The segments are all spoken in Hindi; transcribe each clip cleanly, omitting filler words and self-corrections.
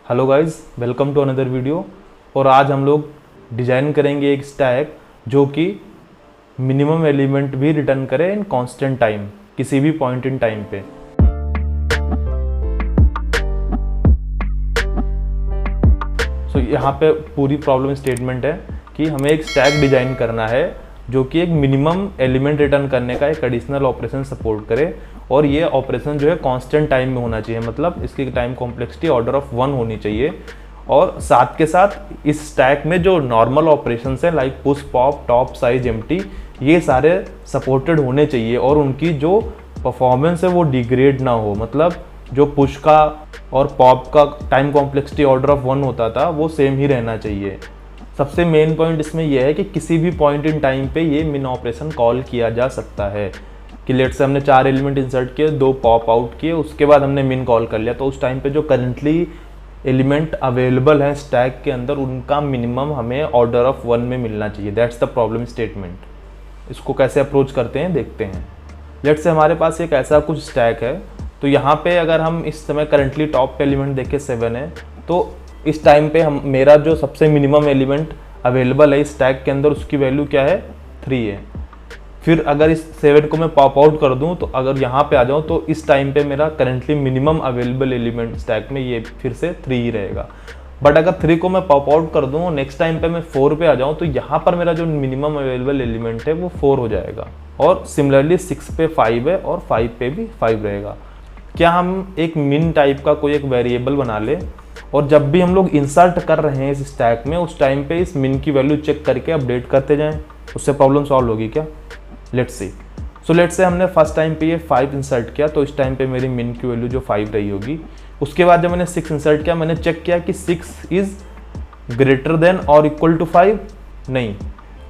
Hello guys, welcome to another video. और आज हम लोग डिज़ाइन करेंगे एक स्टैक जो कि मिनिमम एलिमेंट भी रिटर्न करे इन कांस्टेंट टाइम, किसी भी पॉइंट इन टाइम पे। सो यहाँ पे पूरी प्रॉब्लम स्टेटमेंट है कि हमें एक स्टैक डिज़ाइन करना है जो कि एक मिनिमम एलिमेंट रिटर्न करने का एक एडिशनल ऑपरेशन सपोर्ट करे, और ये ऑपरेशन जो है कांस्टेंट टाइम में होना चाहिए, मतलब इसकी टाइम कॉम्प्लेक्सिटी ऑर्डर ऑफ 1 होनी चाहिए। और साथ के साथ इस स्टैक में जो नॉर्मल ऑपरेशंस हैं like push, pop, top, size, empty, ये सारे सपोर्टेड होने चाहिए और उनकी जो परफॉर्मेंस है वो डिग्रेड ना हो। मतलब जो पुश का और पॉप का टाइम कॉम्प्लेक्सिटी ऑर्डर ऑफ 1 होता था वो सेम ही रहना चाहिए। सबसे मेन पॉइंट इसमें यह है कि किसी भी पॉइंट इन टाइम पे ये मिन ऑपरेशन कॉल किया जा सकता है कि लेट से हमने 4 एलिमेंट इंसर्ट किए, 2 पॉप आउट किए, उसके बाद हमने मिन कॉल कर लिया, तो उस टाइम पे जो करंटली एलिमेंट अवेलेबल है स्टैक के अंदर उनका मिनिमम हमें ऑर्डर ऑफ 1 में मिलना चाहिए। That's the problem statement. इसको कैसे अप्रोच करते हैं देखते हैं। लेट से हमारे पास एक ऐसा कुछ स्टैक है, तो यहाँ पे अगर हम इस समय करंटली टॉप पे एलिमेंट देखें 7 है, तो इस टाइम पे हम मेरा जो सबसे मिनिमम एलिमेंट अवेलेबल है इस स्टैक के अंदर उसकी वैल्यू क्या है, 3 है। फिर अगर इस 7 को मैं पॉप आउट कर दूं, तो अगर यहाँ पे आ जाऊं तो इस टाइम पे मेरा currently minimum available element stack में ये फिर से 3 ही रहेगा। बट अगर 3 को मैं पॉप आउट कर दूं, नेक्स्ट टाइम पे मैं 4 पे आ जाऊं, तो यहाँ पर मेरा जो मिनिमम अवेलेबल एलिमेंट है वो 4 हो जाएगा। और सिमिलरली 6 पे 5 है और 5 पे भी 5 रहेगा। क्या हम एक मिन टाइप का कोई एक वेरिएबल बना ले और जब भी हम लोग इंसर्ट कर रहे हैं इस स्टैक में उस टाइम पे इस मिन की वैल्यू चेक करके अपडेट करते जाएं, उससे प्रॉब्लम सॉल्व होगी क्या? Let's see. So let's say हमने फर्स्ट टाइम पे ये 5 इंसर्ट किया, तो इस टाइम पे मेरी मिन की वैल्यू जो 5 रही होगी। उसके बाद जब मैंने 6 इंसर्ट किया, मैंने चेक किया कि 6 इज ग्रेटर देन और इक्वल टू 5, नहीं,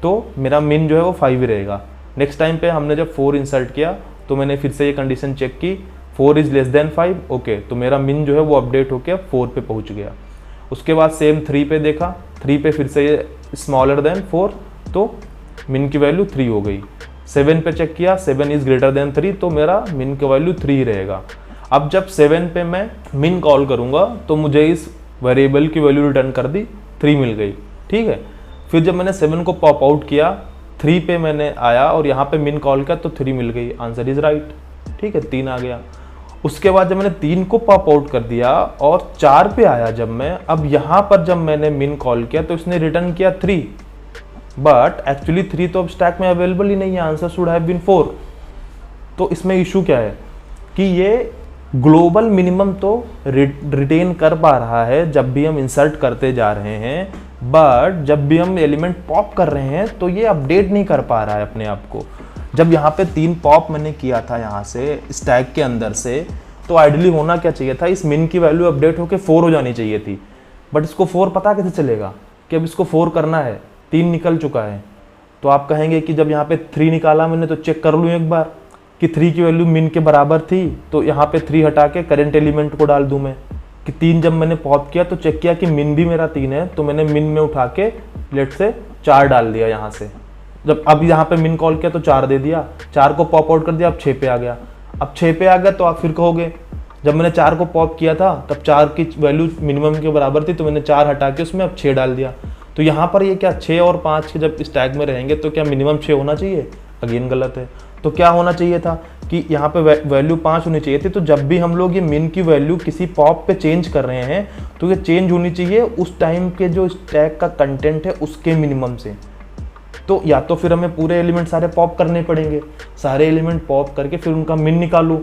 तो मेरा मिन जो है वो 5 ही रहेगा। नेक्स्ट टाइम पे हमने जब 4 इंसर्ट किया तो मैंने फिर से ये कंडीशन चेक की, 4 इज लेस देन 5, ओके, तो मेरा मिन जो है वो अपडेट होकर 4 पे पहुंच गया। उसके बाद सेम 3 पे देखा, 3 पे फिर से ये स्मॉलर देन 4, तो मिन की वैल्यू 3 हो गई। 7 पे चेक किया, 7 इज ग्रेटर देन 3, तो मेरा मिन की वैल्यू 3 ही रहेगा। अब जब 7 पे मैं मिन कॉल करूंगा तो मुझे इस वेरिएबल की वैल्यू रिटर्न कर दी, 3 मिल गई, ठीक है। फिर जब मैंने 7 को पॉप आउट किया, 3 पे मैंने आया और यहाँ पे मिन कॉल किया तो 3 मिल गई, आंसर इज राइट, ठीक है, 3 आ गया। उसके बाद जब मैंने 3 को पॉप आउट कर दिया और 4 पे आया जब मैं, अब यहाँ पर जब मैंने मिन कॉल किया तो इसने रिटर्न किया 3, बट एक्चुअली 3 तो अब स्टैक में अवेलेबल ही नहीं है, आंसर शुड हैव बीन 4। तो इसमें इशू क्या है कि ये ग्लोबल मिनिमम तो रिटेन कर पा रहा है जब भी हम इंसर्ट करते जा रहे हैं, बट जब भी हम एलिमेंट पॉप कर रहे हैं तो ये अपडेट नहीं कर पा रहा है अपने आप को। जब यहाँ पे 3 पॉप मैंने किया था यहाँ से स्टैक के अंदर से, तो आइडियली होना क्या चाहिए था, इस मिन की वैल्यू अपडेट होकर 4 हो जानी चाहिए थी, बट इसको 4 पता कैसे चलेगा कि अब इसको 4 करना है, 3 निकल चुका है। तो आप कहेंगे कि जब यहाँ पे 3 निकाला मैंने तो चेक कर लूँ एक बार कि 3 की वैल्यू मिन के बराबर थी, तो यहाँ पे 3 हटा के करंट एलिमेंट को डाल दूँ मैं कि 3 जब मैंने पॉप किया तो चेक किया कि मिन भी मेरा 3 है, तो मैंने मिन में उठा के लेट से 4 डाल दिया यहाँ से। जब अब यहाँ पे मिन कॉल किया तो 4 दे दिया, 4 को पॉप आउट कर दिया, अब 6 पे आ गया। अब 6 पे आ गया तो आप फिर कहोगे जब मैंने 4 को पॉप किया था तब 4 की वैल्यू मिनिमम के बराबर थी, तो मैंने 4 हटा के उसमें अब 6 डाल दिया। तो यहाँ पर ये क्या 6 और 5 के जब स्टैक में रहेंगे तो क्या मिनिमम 6 होना चाहिए? अगेन गलत है। तो क्या होना चाहिए था कि यहाँ पे वैल्यू 5 होनी चाहिए थी। तो जब भी हम लोग ये मिन की वैल्यू किसी पॉप पे चेंज कर रहे हैं तो ये चेंज होनी चाहिए उस टाइम के जो स्टैक का कंटेंट है उसके मिनिमम से। तो या तो फिर हमें पूरे एलिमेंट सारे पॉप करने पड़ेंगे, सारे एलिमेंट पॉप करके फिर उनका मिन निकालूं।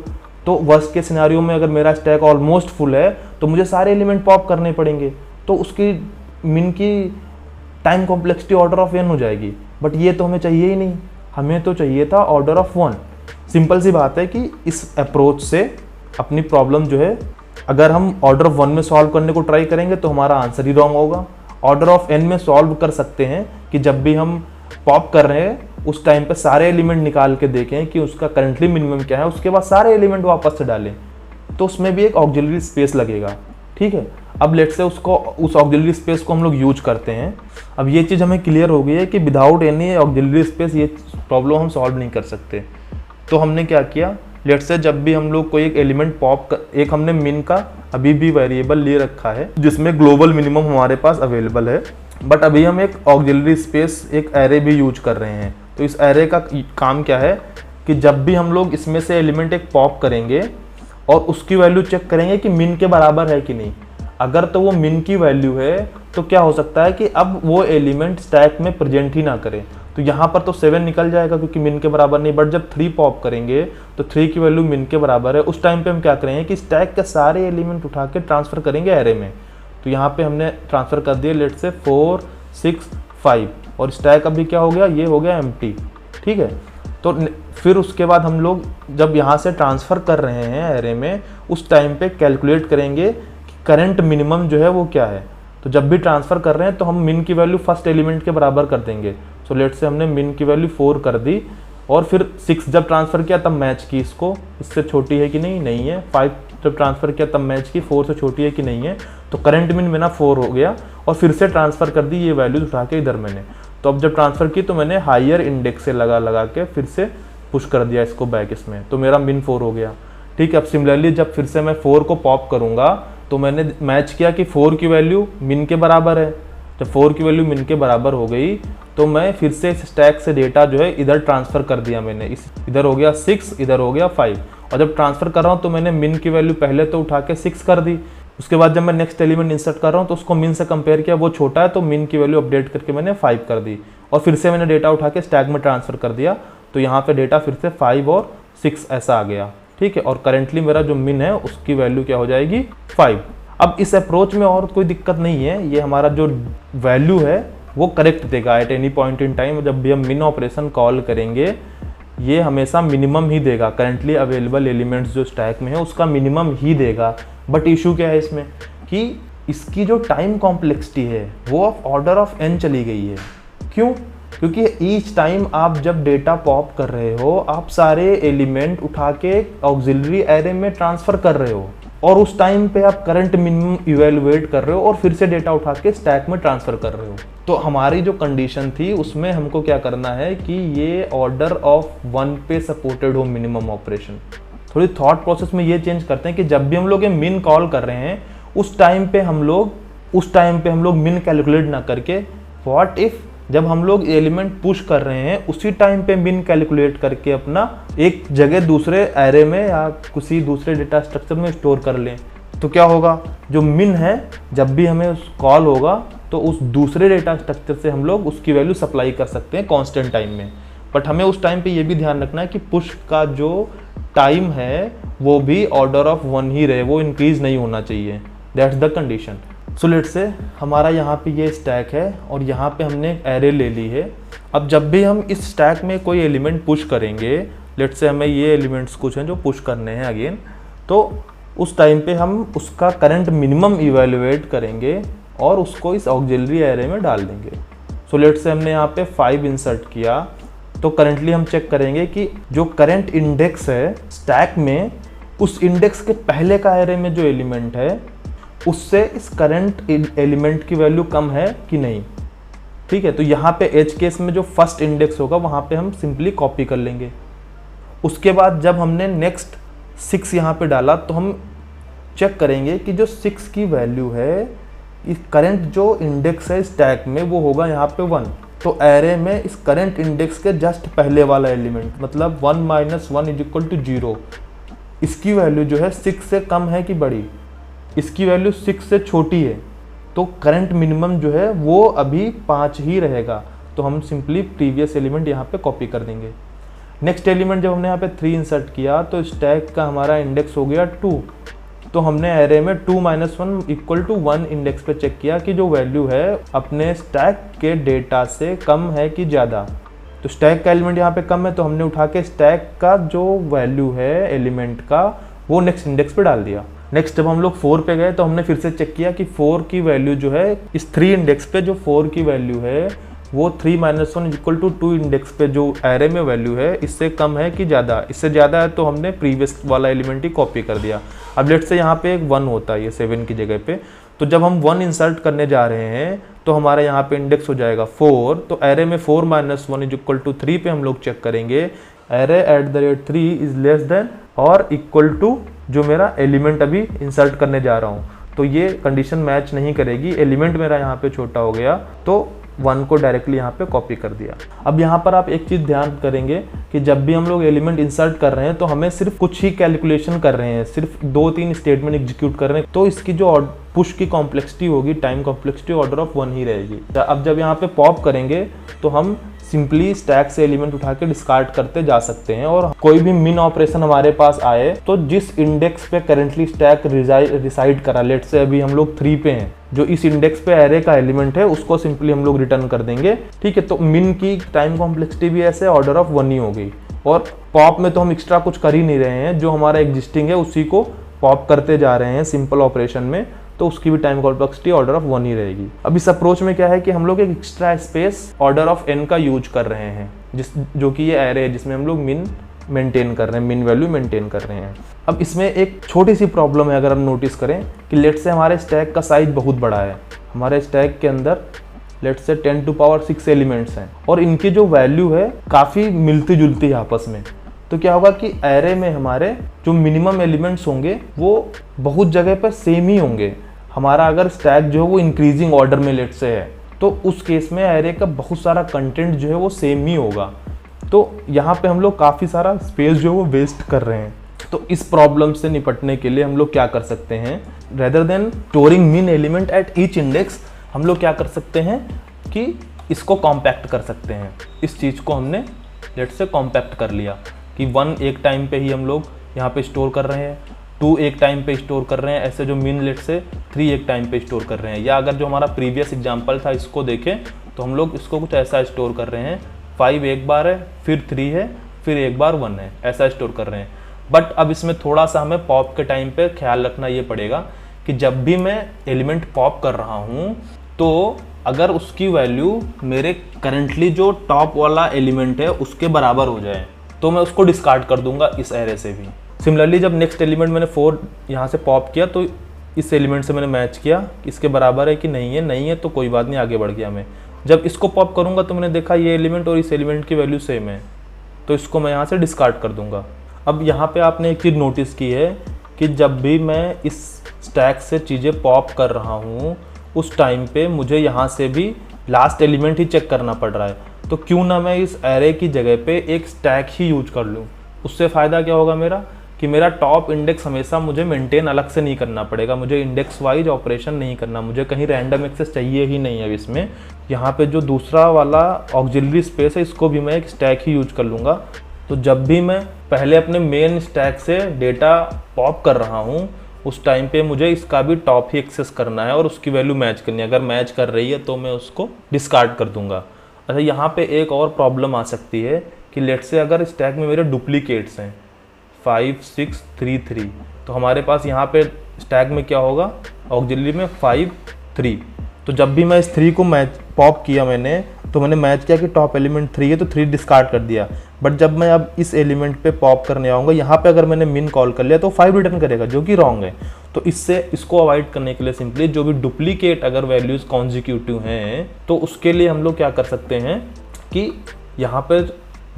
तो वर्स्ट के सिनेरियो में अगर मेरा स्टैक ऑलमोस्ट फुल है तो मुझे सारे एलिमेंट पॉप करने पड़ेंगे, तो उसकी मिन की time complexity order of n हो जाएगी। बट ये तो हमें चाहिए ही नहीं, हमें तो चाहिए था ऑर्डर ऑफ 1। सिंपल सी बात है कि इस अप्रोच से अपनी प्रॉब्लम जो है अगर हम ऑर्डर ऑफ 1 में सॉल्व करने को ट्राई करेंगे तो हमारा आंसर ही रॉन्ग होगा। ऑर्डर ऑफ n में सॉल्व कर सकते हैं कि जब भी हम पॉप कर रहे हैं उस टाइम पे सारे एलिमेंट निकाल के देखें कि उसका करंटली मिनिमम क्या है, उसके बाद सारे एलिमेंट वापस से डालें, तो उसमें भी एक ऑक्सिलरी स्पेस लगेगा, ठीक है। अब लेट से उस ऑक्सिलरी स्पेस को हम लोग यूज करते हैं। अब ये चीज़ हमें क्लियर हो गई है कि विदाउट एनी ऑक्सिलरी स्पेस ये प्रॉब्लम हम सॉल्व नहीं कर सकते। तो हमने क्या किया, लेट से जब भी हम लोग कोई एक एलिमेंट एक हमने मिन का अभी भी वेरिएबल ले रखा है जिसमें ग्लोबल मिनिमम हमारे पास अवेलेबल है, बट अभी हम एक ऑक्सिलरी स्पेस एक एरे भी यूज कर रहे हैं। तो इस एरे का काम क्या है कि जब भी हम लोग इसमें से एलिमेंट एक पॉप करेंगे और उसकी वैल्यू चेक करेंगे कि मिन के बराबर है कि नहीं। अगर तो वो मिन की वैल्यू है तो क्या हो सकता है कि अब वो एलिमेंट स्टैक में प्रेजेंट ही ना करे, तो यहाँ पर तो 7 निकल जाएगा क्योंकि मिन के बराबर नहीं। बट जब 3 पॉप करेंगे तो 3 की वैल्यू मिन के बराबर है, उस टाइम पे हम क्या करेंगे कि स्टैक के सारे एलिमेंट उठा के ट्रांसफर करेंगे एरे में। तो यहाँ पे हमने ट्रांसफर कर दिए लेट से 4 6 5 और स्टैक अभी क्या हो गया, ये हो गया एम्प्टी। ठीक है, तो फिर उसके बाद हम लोग जब यहाँ से ट्रांसफ़र कर रहे हैं एरे में, उस टाइम पे कैलकुलेट करेंगे कि करंट मिनिमम जो है वो क्या है। तो जब भी ट्रांसफ़र कर रहे हैं तो हम मिन की वैल्यू फर्स्ट एलिमेंट के बराबर कर देंगे। सो लेट से हमने मिन की वैल्यू 4 कर दी और फिर 6 जब ट्रांसफ़र किया तब मैच की इसको, इससे छोटी है कि नहीं है। 5 जब ट्रांसफ़र किया तब मैच की, 4 से छोटी है कि नहीं है। तो करंट मिन मेरा 4 हो गया और फिर से ट्रांसफ़र कर दी ये वैल्यूज उठा के इधर मैंने। तो अब जब ट्रांसफ़र की तो मैंने हायर इंडेक्स से लगा के फिर से पुश कर दिया इसको बैक इसमें, तो मेरा मिन 4 हो गया। ठीक है, अब सिमिलरली जब फिर से मैं 4 को पॉप करूँगा तो मैंने मैच किया कि 4 की वैल्यू मिन के बराबर है। जब 4 की वैल्यू मिन के बराबर हो गई तो मैं फिर से इस स्टैक से डेटा जो है इधर ट्रांसफ़र कर दिया मैंने। इधर हो गया 6, इधर हो गया 5। और जब ट्रांसफ़र कर रहा हूँ तो मैंने मिन की वैल्यू पहले तो उठा के 6 कर दी। उसके बाद जब मैं नेक्स्ट एलिमेंट इंसर्ट कर रहा हूँ तो उसको मिन से कंपेयर किया, वो छोटा है तो मिन की वैल्यू अपडेट करके मैंने 5 कर दी और फिर से मैंने डेटा उठा के स्टैक में ट्रांसफ़र कर दिया। तो यहाँ पे डेटा फिर से 5 और 6 ऐसा आ गया। ठीक है, और करेंटली मेरा जो मिन है उसकी वैल्यू क्या हो जाएगी, 5। अब इस अप्रोच में और कोई दिक्कत नहीं है, ये हमारा जो वैल्यू है वो करेक्ट देगा at any point in time. जब भी हम मिन ऑपरेशन कॉल करेंगे ये हमेशा मिनिमम ही देगा, करेंटली अवेलेबल एलिमेंट्स जो स्टैक में है उसका मिनिमम ही देगा। बट इशू क्या है इसमें कि इसकी जो टाइम कॉम्प्लेक्सिटी है वो ऑर्डर ऑफ n चली गई है। क्यों? क्योंकि ईच टाइम आप जब डेटा पॉप कर रहे हो आप सारे एलिमेंट उठा के ऑक्सिलरी एरे में ट्रांसफ़र कर रहे हो और उस टाइम पे आप करंट मिनिमम इवेलुएट कर रहे हो और फिर से डेटा उठा के स्टैक में ट्रांसफ़र कर रहे हो। तो हमारी जो कंडीशन थी उसमें हमको क्या करना है कि ये ऑर्डर ऑफ 1 पे सपोर्टेड हो मिनिमम ऑपरेशन। थोड़ी थॉट प्रोसेस में ये चेंज करते हैं कि जब भी हम लोग ये मिन कॉल कर रहे हैं उस टाइम पे हम लोग मिन कैलकुलेट ना करके व्हाट इफ जब हम लोग एलिमेंट पुश कर रहे हैं उसी टाइम पे मिन कैलकुलेट करके अपना एक जगह दूसरे एरे में या किसी दूसरे डेटा स्ट्रक्चर में स्टोर कर लें। तो क्या होगा, जो मिन है जब भी हमें कॉल होगा तो उस दूसरे डेटा स्ट्रक्चर से हम लोग उसकी वैल्यू सप्लाई कर सकते हैं कांस्टेंट टाइम में। बट हमें उस टाइम पे ये भी ध्यान रखना है कि पुश का जो टाइम है वो भी ऑर्डर ऑफ 1 ही रहे, वो इंक्रीज नहीं होना चाहिए। That's the condition. So let से हमारा यहाँ पे ये स्टैक है और यहाँ पे हमने एक एरे ले ली है। अब जब भी हम इस स्टैक में कोई एलिमेंट पुश करेंगे, लेट से हमें ये एलिमेंट्स कुछ हैं जो पुश करने हैं अगेन, तो उस टाइम पे हम उसका करंट मिनिमम इवेलुएट करेंगे और उसको इस ऑक्सिलरी एरे में डाल देंगे। सो लेट से हमने यहाँ पे 5 इंसर्ट किया तो करंटली हम चेक करेंगे कि जो करंट इंडेक्स है स्टैक में उस इंडेक्स के पहले का एरे में जो एलिमेंट है उससे इस करंट एलिमेंट की वैल्यू कम है कि नहीं। ठीक है, तो यहाँ पे एज केस में जो फर्स्ट इंडेक्स होगा वहाँ पे हम सिंपली कॉपी कर लेंगे। उसके बाद जब हमने नेक्स्ट 6 यहाँ पे डाला तो हम चेक करेंगे कि जो 6 की वैल्यू है इस करंट जो इंडेक्स है स्टैक में वो होगा यहाँ पे 1। तो एरे में इस करंट इंडेक्स के जस्ट पहले वाला एलिमेंट मतलब 1 - 1 = 0, इसकी वैल्यू जो है 6 से कम है कि बड़ी, इसकी वैल्यू 6 से छोटी है तो करंट मिनिमम जो है वो अभी 5 ही रहेगा। तो हम सिंपली प्रीवियस एलिमेंट यहाँ पे कॉपी कर देंगे। नेक्स्ट एलिमेंट जब हमने यहाँ पे 3 इंसर्ट किया तो स्टैक का हमारा इंडेक्स हो गया 2। तो हमने एरे में 2 - 1 = 1 इंडेक्स पे चेक किया कि जो वैल्यू है अपने स्टैक के डेटा से कम है कि ज़्यादा। तो स्टैक का एलिमेंट यहाँ पे कम है तो हमने उठा के स्टैक का जो वैल्यू है एलिमेंट का वो नेक्स्ट इंडेक्स पे डाल दिया। नेक्स्ट जब हम लोग 4 पे गए तो हमने फिर से चेक किया कि 4 की वैल्यू जो है इस 3 इंडेक्स पे जो 4 की वैल्यू है वो 3 - 1 = 2 इंडेक्स पे जो एरे में वैल्यू है इससे कम है कि ज़्यादा। इससे ज़्यादा है तो हमने प्रीवियस वाला एलिमेंट ही कॉपी कर दिया। अब लेट से यहाँ पे एक 1 होता है ये 7 की जगह पे, तो जब हम 1 इंसर्ट करने जा रहे हैं तो हमारा यहाँ पे इंडेक्स हो जाएगा 4। तो एरे में 4 - 1 = 3 पे हम लोग चेक करेंगे एरे @ 3 इज लेस देन और इक्वल टू जो मेरा एलिमेंट अभी इंसर्ट करने जा रहा हूँ। तो ये कंडीशन मैच नहीं करेगी, एलिमेंट मेरा यहाँ पे छोटा हो गया, तो 1 को डायरेक्टली यहाँ पे कॉपी कर दिया। अब यहाँ पर आप एक चीज़ ध्यान करेंगे कि जब भी हम लोग एलिमेंट इंसर्ट कर रहे हैं तो हमें सिर्फ कुछ ही कैलकुलेशन कर रहे हैं, सिर्फ 2-3 स्टेटमेंट एग्जीक्यूट कर रहे हैं, तो इसकी जो पुश की कॉम्प्लेक्सिटी होगी, टाइम कॉम्प्लेक्सिटी ऑर्डर ऑफ 1 ही रहेगी। अब जब यहाँ पे पॉप करेंगे तो हम सिंपली स्टैक से एलिमेंट उठा के डिस्कार्ड करते जा सकते हैं, और कोई भी मिन ऑपरेशन हमारे पास आए तो जिस इंडेक्स पे करंटली स्टैक रिसाइड करा, लेट से अभी हम लोग 3 पे हैं, जो इस इंडेक्स पे एरे का एलिमेंट है उसको सिंपली हम लोग रिटर्न कर देंगे। ठीक है, तो मिन की टाइम कॉम्प्लेक्सिटी भी ऐसे ऑर्डर ऑफ 1 ही हो गई, और पॉप में तो हम एक्स्ट्रा कुछ कर ही नहीं रहे हैं, जो हमारा एग्जिस्टिंग है उसी को पॉप करते जा रहे हैं सिंपल ऑपरेशन में, तो उसकी भी टाइम कॉम्प्लेक्सिटी ऑर्डर ऑफ 1 ही रहेगी। अब इस अप्रोच में क्या है कि हम लोग एक extra space order of n का यूज कर रहे हैं, जो कि ये एरे है जिसमें हम लोग मिन मेंटेन कर रहे हैं, मिन वैल्यू मेंटेन कर रहे हैं। अब इसमें एक छोटी सी प्रॉब्लम है, अगर हम नोटिस करें कि लेट से हमारे स्टैक का साइज बहुत बड़ा है, हमारे स्टैक के अंदर लेट से 10⁻⁶ एलिमेंट्स हैं, और इनकी जो वैल्यू है काफ़ी मिलती जुलती है आपस में। तो क्या होगा कि एरे में हमारे जो मिनिमम एलिमेंट्स होंगे वो बहुत जगह पर सेम ही होंगे। हमारा अगर स्टैक जो है वो इंक्रीजिंग ऑर्डर में लेट से है, तो उस केस में एरे का बहुत सारा कंटेंट जो है वो सेम ही होगा। तो यहाँ पे हम लोग काफ़ी सारा स्पेस जो है वो वेस्ट कर रहे हैं। तो इस प्रॉब्लम से निपटने के लिए हम लोग क्या कर सकते हैं, रेदर देन स्टोरिंग मिन एलिमेंट एट ईच इंडेक्स, हम लोग क्या कर सकते हैं कि इसको कॉम्पैक्ट कर सकते हैं। इस चीज़ को हमने लेट से कॉम्पैक्ट कर लिया कि 1 एक टाइम पे ही हम लोग यहाँ पे स्टोर कर रहे हैं, 2 एक टाइम पे स्टोर कर रहे हैं, ऐसे जो मिन लेट से 3 एक टाइम पे स्टोर कर रहे हैं। या अगर जो हमारा प्रीवियस एग्जांपल था इसको देखें तो हम लोग इसको कुछ ऐसा स्टोर कर रहे हैं, 5 एक बार है, फिर 3 है, फिर एक बार 1 है, ऐसा स्टोर कर रहे हैं। बट अब इसमें थोड़ा सा हमें पॉप के टाइम पे ख्याल रखना ये पड़ेगा कि जब भी मैं एलिमेंट पॉप कर रहा हूँ तो अगर उसकी वैल्यू मेरे करंटली जो टॉप वाला एलिमेंट है उसके बराबर हो जाए तो मैं उसको डिस्कार्ड कर दूंगा इस एरे से भी। सिमिलरली जब नेक्स्ट एलिमेंट मैंने 4 यहाँ से पॉप किया तो इस एलिमेंट से मैंने मैच किया, इसके बराबर है कि नहीं है तो कोई बात नहीं, आगे बढ़ गया मैं। जब इसको पॉप करूँगा तो मैंने देखा ये एलिमेंट और इस एलिमेंट की वैल्यू सेम है, तो इसको मैं यहाँ से डिस्कार्ड कर दूंगा। अब यहाँ पे आपने एक चीज़ नोटिस की है कि जब भी मैं इस स्टैक से चीज़ें पॉप कर रहा हूँ उस टाइम पे मुझे यहाँ से भी लास्ट एलिमेंट ही चेक करना पड़ रहा है, तो क्यों ना मैं इस एरे की जगह पे एक स्टैक ही यूज कर लूँ। उससे फ़ायदा क्या होगा मेरा कि मेरा टॉप इंडेक्स हमेशा मुझे मेंटेन अलग से नहीं करना पड़ेगा, मुझे इंडेक्स वाइज ऑपरेशन नहीं करना, मुझे कहीं रैंडम एक्सेस चाहिए ही नहीं है इसमें। यहाँ पे जो दूसरा वाला ऑक्सिलरी स्पेस है इसको भी मैं एक स्टैक ही यूज कर लूँगा। तो जब भी मैं पहले अपने मेन स्टैक से डेटा पॉप कर रहा हूँ उस टाइम पे मुझे इसका भी टॉप ही एक्सेस करना है और उसकी वैल्यू मैच करनी है। अगर मैच कर रही है तो मैं उसको डिस्कार्ड कर दूंगा। अच्छा, यहाँ पे एक और प्रॉब्लम आ सकती है कि लेट से अगर स्टैक में मेरे डुप्लीकेट्स हैं 5, 6, 3, 3, तो हमारे पास यहाँ पे स्टैक में क्या होगा, ऑक्सिलरी में 5, 3। तो जब भी मैं इस 3 को मैच पॉप किया मैंने मैच किया कि टॉप एलिमेंट 3 है तो 3 डिस्कार्ड कर दिया। बट जब मैं अब इस एलिमेंट पे पॉप करने आऊँगा, यहाँ पे अगर मैंने मिन कॉल कर लिया तो 5 रिटर्न करेगा, जो कि रॉन्ग है। तो इसको अवॉइड करने के लिए सिंपली जो भी डुप्लीकेट अगर वैल्यूज़ कॉन्जिक्यूटिव हैं तो उसके लिए हम लोग क्या कर सकते हैं कि यहाँ पे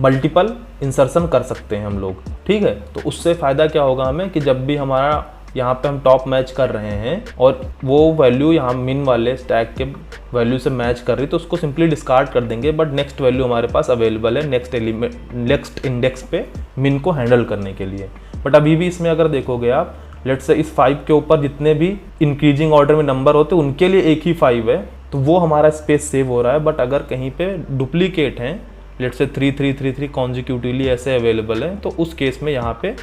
मल्टीपल इंसर्शन कर सकते हैं हम लोग। ठीक है, तो उससे फ़ायदा क्या होगा हमें कि जब भी हमारा यहाँ पे हम टॉप मैच कर रहे हैं और वो वैल्यू यहाँ मिन वाले स्टैक के वैल्यू से मैच कर रही तो उसको सिंपली डिस्कार्ड कर देंगे। बट नेक्स्ट वैल्यू हमारे पास अवेलेबल है नेक्स्ट इंडेक्स पे मिन को हैंडल करने के लिए। बट अभी भी इसमें अगर देखोगे आप, लेट्स से इस 5 के ऊपर जितने भी इंक्रीजिंग ऑर्डर में नंबर होते हैं उनके लिए एक ही 5 है, तो वो हमारा स्पेस सेव हो रहा है। बट अगर कहीं पे डुप्लीकेट हैं, लेट्स से 3, 3, 3, 3 कॉन्जिक्यूटिवली ऐसे अवेलेबल है, तो उस केस में यहाँ पे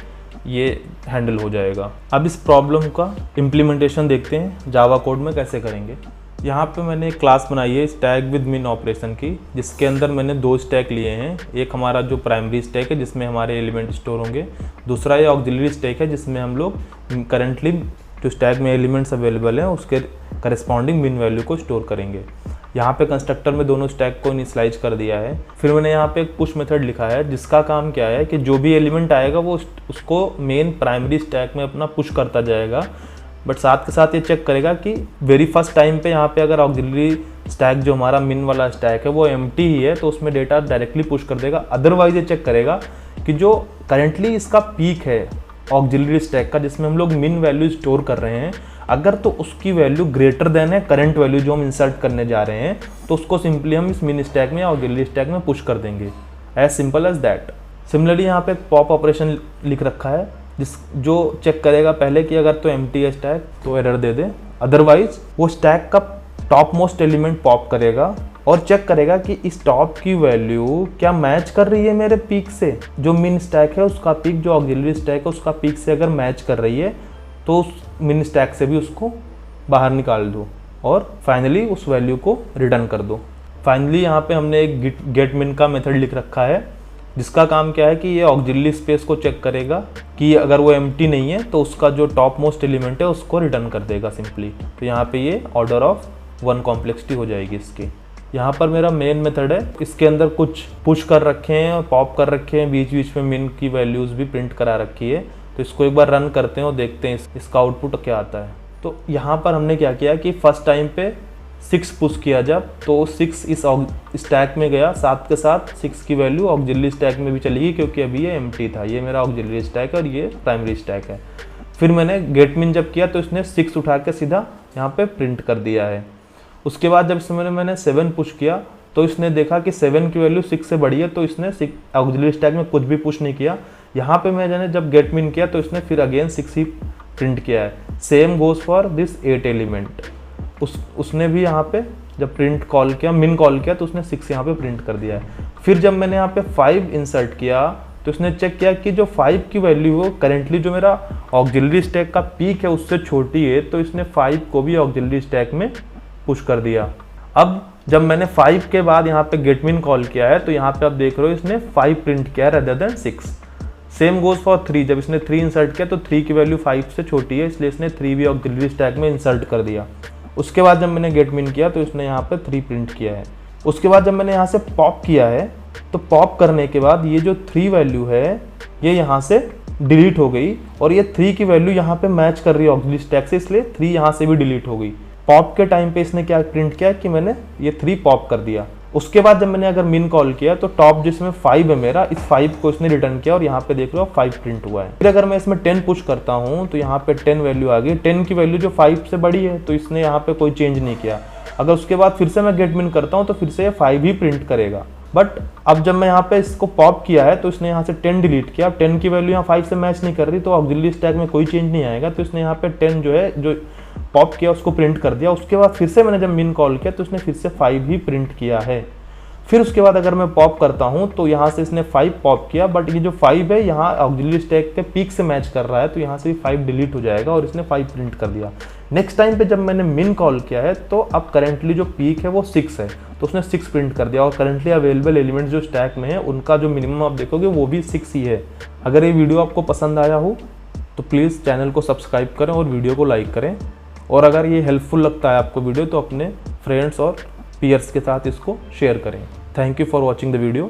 ये हैंडल हो जाएगा। अब इस प्रॉब्लम का इम्प्लीमेंटेशन देखते हैं जावा कोड में कैसे करेंगे। यहाँ पे मैंने एक क्लास बनाई है स्टैक विद मिन ऑपरेशन की, जिसके अंदर मैंने 2 स्टैक लिए हैं। एक हमारा जो प्राइमरी स्टैक है जिसमें हमारे एलिमेंट स्टोर होंगे, दूसरा ये ऑक्सिलरी स्टैक है जिसमें हम लोग करंटली जो स्टैक में एलिमेंट्स अवेलेबल हैं उसके करस्पॉन्डिंग मिन वैल्यू को स्टोर करेंगे। यहाँ पे कंस्ट्रक्टर में दोनों स्टैक को इनिशियलाइज कर दिया है। फिर मैंने यहाँ पे एक पुश मेथड लिखा है जिसका काम क्या है कि जो भी एलिमेंट आएगा वो उसको मेन प्राइमरी स्टैक में अपना पुश करता जाएगा। बट साथ के साथ ये चेक करेगा कि वेरी फर्स्ट टाइम पे यहाँ पे अगर ऑक्सिलरी स्टैक जो हमारा मिन वाला स्टैक है वो एम्प्टी ही है तो उसमें डेटा डायरेक्टली पुश कर देगा। अदरवाइज ये चेक करेगा कि जो करेंटली इसका पीक है ऑक्सिलरी स्टैक का जिसमें हम लोग मिन वैल्यू स्टोर कर रहे हैं, अगर तो उसकी वैल्यू ग्रेटर देन है करंट वैल्यू जो हम इंसर्ट करने जा रहे हैं, तो उसको सिंपली हम इस मिन स्टैक में या ऑक्सिलरी स्टैक में पुश कर देंगे, as simple as that. Similarly यहाँ पे पॉप ऑपरेशन लिख रखा है जो चेक करेगा पहले कि अगर तो एम्प्टी है स्टैक तो एरर दे दे, अदरवाइज वो स्टैक का टॉप मोस्ट एलिमेंट पॉप करेगा और चेक करेगा कि इस टॉप की वैल्यू क्या मैच कर रही है मेरे पीक से, जो मिन स्टैक है उसका पीक, जो ऑक्सिलरी स्टैक है उसका पीक से अगर मैच कर रही है तो उस मिन स्टैक से भी उसको बाहर निकाल दो और फाइनली उस वैल्यू को रिटर्न कर दो। फाइनली यहाँ पे हमने एक गेट मिन का मेथड लिख रखा है जिसका काम क्या है कि ये ऑक्सिलरी स्पेस को चेक करेगा कि अगर वो एम्प्टी नहीं है तो उसका जो टॉप मोस्ट एलिमेंट है उसको रिटर्न कर देगा सिंपली। तो यहाँ पे ये ऑर्डर ऑफ 1 कॉम्प्लेक्सिटी हो जाएगी इसकी। यहाँ पर मेरा मेन मेथड है, इसके अंदर कुछ पुश कर रखे हैं और पॉप कर रखे हैं, बीच बीच में मिन की वैल्यूज़ भी प्रिंट करा रखी है। तो इसको एक बार रन करते हैं और देखते हैं इसका आउटपुट क्या आता है। तो यहाँ पर हमने क्या किया कि फर्स्ट टाइम पे 6 पुश किया जब, तो 6 इस स्टैक में गया, साथ के साथ 6 की वैल्यू ऑक्सिलरी स्टैक में भी चली गई क्योंकि अभी ये एम्प्टी था। ये मेरा ऑक्सिलरी स्टैक है और ये प्राइमरी स्टैक है। फिर मैंने गेट मिन जब किया तो इसने 6 उठा के सीधा यहाँ पे प्रिंट कर दिया है। उसके बाद जब इसमें मैंने 7 पुश किया तो इसने देखा कि 7 की वैल्यू 6 से बड़ी है, तो इसने ऑक्सिलरी स्टैक में कुछ भी पुश नहीं किया। यहाँ पे मैंने जब गेट मिन किया तो इसने फिर अगेन 6 ही प्रिंट किया है। Same goes for this 8 element. उसने भी यहाँ पे जब प्रिंट कॉल किया, मिन कॉल किया, तो उसने 6 यहाँ पे प्रिंट कर दिया है। फिर जब मैंने यहाँ पे 5 इंसर्ट किया तो इसने चेक किया कि जो 5 की वैल्यू हो करेंटली जो मेरा ऑक्सिलरी स्टैक का पीक है उससे छोटी है, तो इसने 5 को भी ऑक्सिलरी स्टैक में पुश कर दिया। अब जब मैंने 5 के बाद यहाँ पे गेट मिन कॉल किया है तो यहाँ पे आप देख रहे हो इसने 5 प्रिंट किया है rather than 6। Same goes for 3। जब इसने 3 इंसर्ट किया तो 3 की वैल्यू 5 से छोटी है, इसलिए इसने 3 भी ऑक्सिलरी स्टैक में इंसर्ट कर दिया। उसके बाद जब मैंने गेट मिन किया तो इसने यहाँ पे 3 प्रिंट किया है। उसके बाद जब मैंने यहाँ से पॉप किया है तो पॉप करने के बाद ये जो 3 वैल्यू है ये यहाँ से डिलीट हो गई और ये 3 की वैल्यू यहाँ पे मैच कर रही है ऑक्सिलरी स्टैक से, इसलिए 3 यहाँ से भी डिलीट हो गई। पॉप के टाइम पे इसने क्या प्रिंट किया कि मैंने ये 3 पॉप कर दिया। उसके बाद जब मैंने अगर मिन कॉल किया तो टॉप जिसमें 5 है मेरा, इस 5 को इसने रिटर्न किया और यहाँ पे देख लो 5 प्रिंट हुआ है। फिर अगर मैं इसमें 10 पुश करता हूँ तो यहाँ पे 10 वैल्यू आ गई। 10 की वैल्यू जो 5 से बड़ी है तो इसने यहाँ पे कोई चेंज नहीं किया। अगर उसके बाद फिर से मैं गेट मिन करता हूँ तो फिर से ये 5 ही प्रिंट करेगा। बट अब जब मैं यहाँ पे इसको पॉप किया है तो इसने यहाँ से 10 डिलीट किया। 10 की वैल्यू यहाँ 5 से मैच नहीं कर रही तो ऑक्सिलरी स्टैक में कोई चेंज नहीं आएगा, तो इसने यहाँ पे 10 जो है जो पॉप किया उसको प्रिंट कर दिया। उसके बाद फिर से मैंने जब मिन कॉल किया तो इसने फिर से 5 ही प्रिंट किया है। फिर उसके बाद अगर मैं पॉप करता हूं तो यहाँ से इसने 5 पॉप किया, बट ये जो 5 है यहाँ ऑक्सिलरी स्टैक के पीक से मैच कर रहा है, तो यहाँ से भी 5 डिलीट हो जाएगा और इसने 5 प्रिंट कर दिया। नेक्स्ट टाइम पे जब मैंने मिन कॉल किया है तो अब करेंटली जो पीक है वो 6 है, तो उसने 6 प्रिंट कर दिया और करेंटली अवेलेबल एलिमेंट जो स्टैक में है उनका जो मिनिमम आप देखोगे वो भी 6 ही है। अगर ये वीडियो आपको पसंद आया हो तो प्लीज़ चैनल को सब्सक्राइब करें और वीडियो को लाइक करें, और अगर ये हेल्पफुल लगता है आपको वीडियो तो अपने फ्रेंड्स और पीयर्स के साथ इसको शेयर करें। Thank you for watching the video.